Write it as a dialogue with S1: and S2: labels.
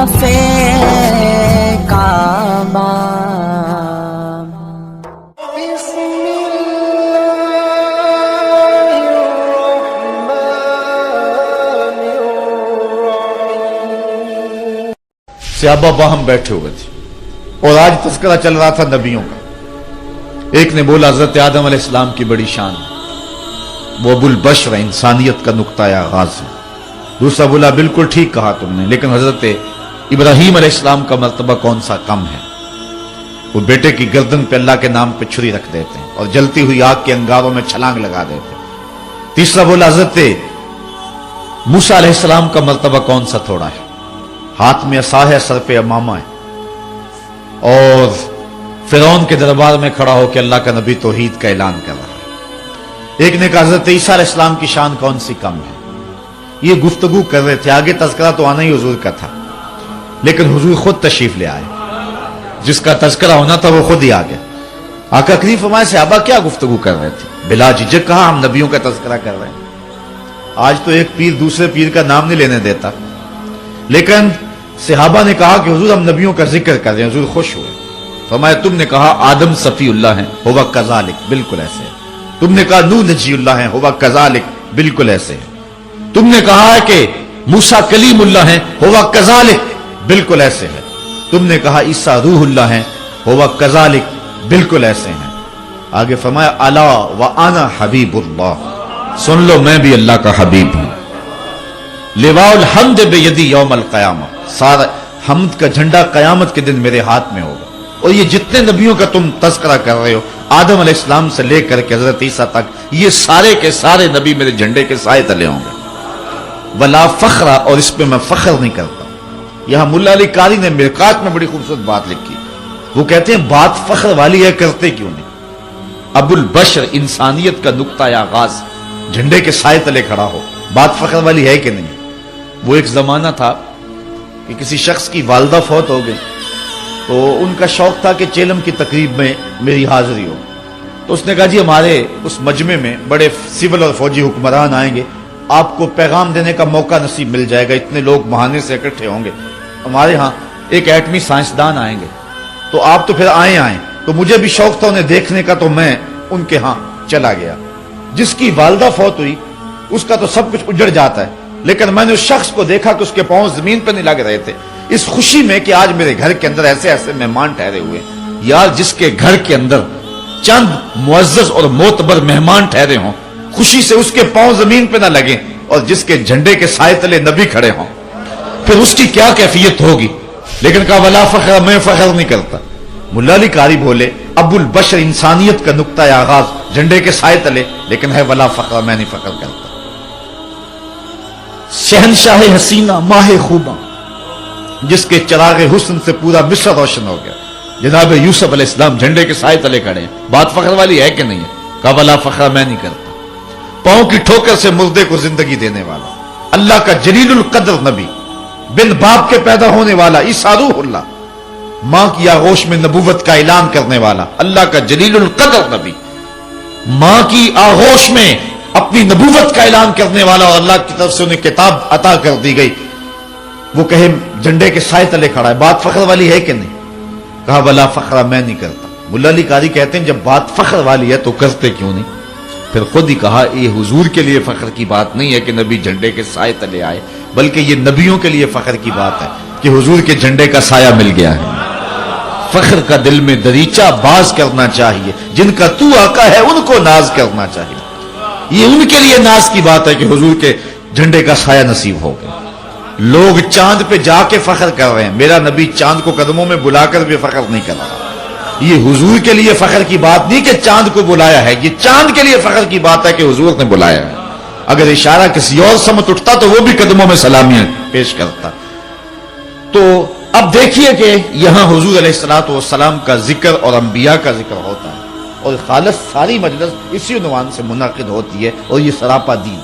S1: मुस्तफे कामाम।
S2: सहाबा बाहम बैठे हुए थे और आज तज़किरा चल रहा था नबियों का। एक ने बोला हजरत आदम अलैहिस्सलाम की बड़ी शान, वो अबुल बशर इंसानियत का नुक्ता आगाज है। दूसरा बोला बिल्कुल ठीक कहा तुमने, लेकिन हजरत इब्राहीम अलैहिस्सलाम का मर्तबा कौन सा कम है, वो बेटे की गर्दन पे अल्लाह के नाम पे छुरी रख देते हैं और जलती हुई आग के अंगारों में छलांग लगा देते हैं। तीसरा बोला हजरत मूसा अलैहिस्सलाम का मर्तबा कौन सा थोड़ा है, हाथ में असा है, सर पे अमामा है और फिरौन के दरबार में खड़ा होकर अल्लाह का नबी तौहीद का ऐलान कर रहा है। एक ने कहा हजरत ईसा अलैहिस्सलाम की शान कौन सी कम है। ये गुफ्तगू कर रहे थे, आगे तज़किरा तो आना ही हुजूर का था, लेकिन हुजूर खुद तशरीफ ले आए। जिसका तज़किरा होना था वो खुद ही आ गया। आका करीम फरमाए सहाबा क्या गुफ्तगू कर रहे थे। बिला झिझक कहा हम नबियों का तज़किरा कर रहे हैं। आज तो एक पीर दूसरे पीर का नाम नहीं लेने देता, लेकिन सहाबा ने कहा कि हुजूर हम नबियों का जिक्र कर रहे हैं। हुजूर खुश हुए, फरमाया तुमने कहा आदम सफीउल्लाह है, हुवा कज़ालिक, बिल्कुल ऐसे है। तुमने कहा नूह नजीउल्लाह है, हुवा कज़ालिक, बिल्कुल ऐसे है। तुमने कहा है कि मूसा कलीमुल्लाह है, हुवा कज़ालिक, बिल्कुल ऐसे है। तुमने कहा ईसा रूहुल्लाह है, हुवा कज़ालिक, बिल्कुल ऐसे हैं। आगे फरमाया अला व आना हबीबुल्लाह, सुन लो मैं भी अल्लाह का हबीब हूं। लिवाउल हम्द बेयदी यौमल क़यामा, सारा हम्द का झंडा कयामत के दिन मेरे हाथ में होगा। और ये जितने नबियों का तुम तज़किरा कर रहे हो, आदम अलैहिस्सलाम से लेकर के हजरत ईसा तक, ये सारे के सारे नबी मेरे झंडे के साए तले होंगे। वला फख्रा, और इस पे मैं फख्र नहीं करता। यहां मुल्ला अली कारी ने मिरकात में बड़ी खूबसूरत बात लिखी। वो कहते हैं बात फख्र वाली है, करते क्यों नहीं। अबुल बशर इंसानियत का नुक्ता आगाज झंडे के साए तले खड़ा हो, बात फख्र वाली है कि नहीं। वो एक जमाना था कि किसी शख्स की वालदा फौत हो गई, तो उनका शौक था कि चेलम की तकरीब में मेरी हाजिरी हो। तो उसने कहा जी हमारे उस मजमे में बड़े सिविल और फौजी हुक्मरान आएंगे, आपको पैगाम देने का मौका नसीब मिल जाएगा, इतने लोग बहाने से इकट्ठे होंगे। हमारे यहाँ एक एटमी साइंसदान आएंगे, तो आप तो फिर आए। तो मुझे भी शौक था उन्हें देखने का, तो मैं उनके यहाँ चला गया। जिसकी वालदा फौत हुई उसका तो सब कुछ उजड़ जाता है, लेकिन मैंने उस शख्स को देखा कि उसके पांव जमीन पर नहीं लग रहे थे, इस खुशी में कि आज मेरे घर के अंदर ऐसे ऐसे मेहमान ठहरे हुए। यार जिसके घर के अंदर चंद मुअज्जज और मोतबर मेहमान ठहरे हों, खुशी से उसके पांव जमीन पे ना लगे, और जिसके झंडे के साए तले नबी खड़े हों, फिर उसकी क्या कैफियत होगी। लेकिन कहा वला फख्र, मैं फख्र नहीं करता। मुल्ला अली कारी बोले अबुल बशर इंसानियत का नुक्ता आगाज झंडे के साए तले, लेकिन है वला फख्र, मैं नहीं फख्र करता। शहनशाह हसीना माहे खूबा, जिसके चराग हुस्न से पूरा मिस्र रोशन हो गया, जनाब यूसुफ अलैहिस्सलाम झंडे के साए तले खड़े हैं। बात फख्र वाली है कि नहीं है। कहा वला फख्र, मैं नहीं करता। पांव की ठोकर से मुर्दे को जिंदगी देने वाला, अल्लाह का जलीलुल कद्र नबी, बिन बाप के पैदा होने वाला, ईसा रूहुल्लाह, मां की आगोश में नबूवत का ऐलान करने वाला, अल्लाह का जलीलुल कद्र नबी, मां की आगोश में अपनी नबूवत का ऐलान करने वाला, और अल्लाह की तरफ से उन्हें किताब अता कर दी गई, वो कहे झंडे के साए तले खड़ा है। बात फख्र वाली है कि नहीं। कहा वला फख्र, मैं नहीं करता। मुल्ला अली कारी कहते हैं जब बात फख्र वाली है तो करते क्यों नहीं। फिर खुद ही कहा ये हुजूर के लिए फख्र की बात नहीं है कि नबी झंडे के साए तले आए, बल्कि ये नबियों के लिए फख्र की बात है कि हुजूर के झंडे का साया मिल गया है। फख्र का दिल में दरीचा बाज करना चाहिए, जिनका तू आका है उनको नाज करना चाहिए। ये उनके लिए नाज की बात है कि हुजूर के झंडे का साया नसीब हो गया। लोग चांद पे जाके फख्र कर रहे हैं, मेरा नबी चांद को कदमों में बुलाकर भी फख्र नहीं कर रहा। ये हुजूर के लिए फख्र की बात नहीं कि चांद को बुलाया है, ये चांद के लिए फख्र की बात है कि हुजूर ने बुलाया है। अगर इशारा किसी और समत उठता तो वो भी कदमों में सलामियां पेश करता। तो अब देखिए कि यहां हुजूर अलैहिस्सलातु वस्सलाम का जिक्र और अंबिया का जिक्र होता है, और खालिस सारी मजलिस इसी उन्वान से मुनाकिद होती है, और ये सरापा दीन।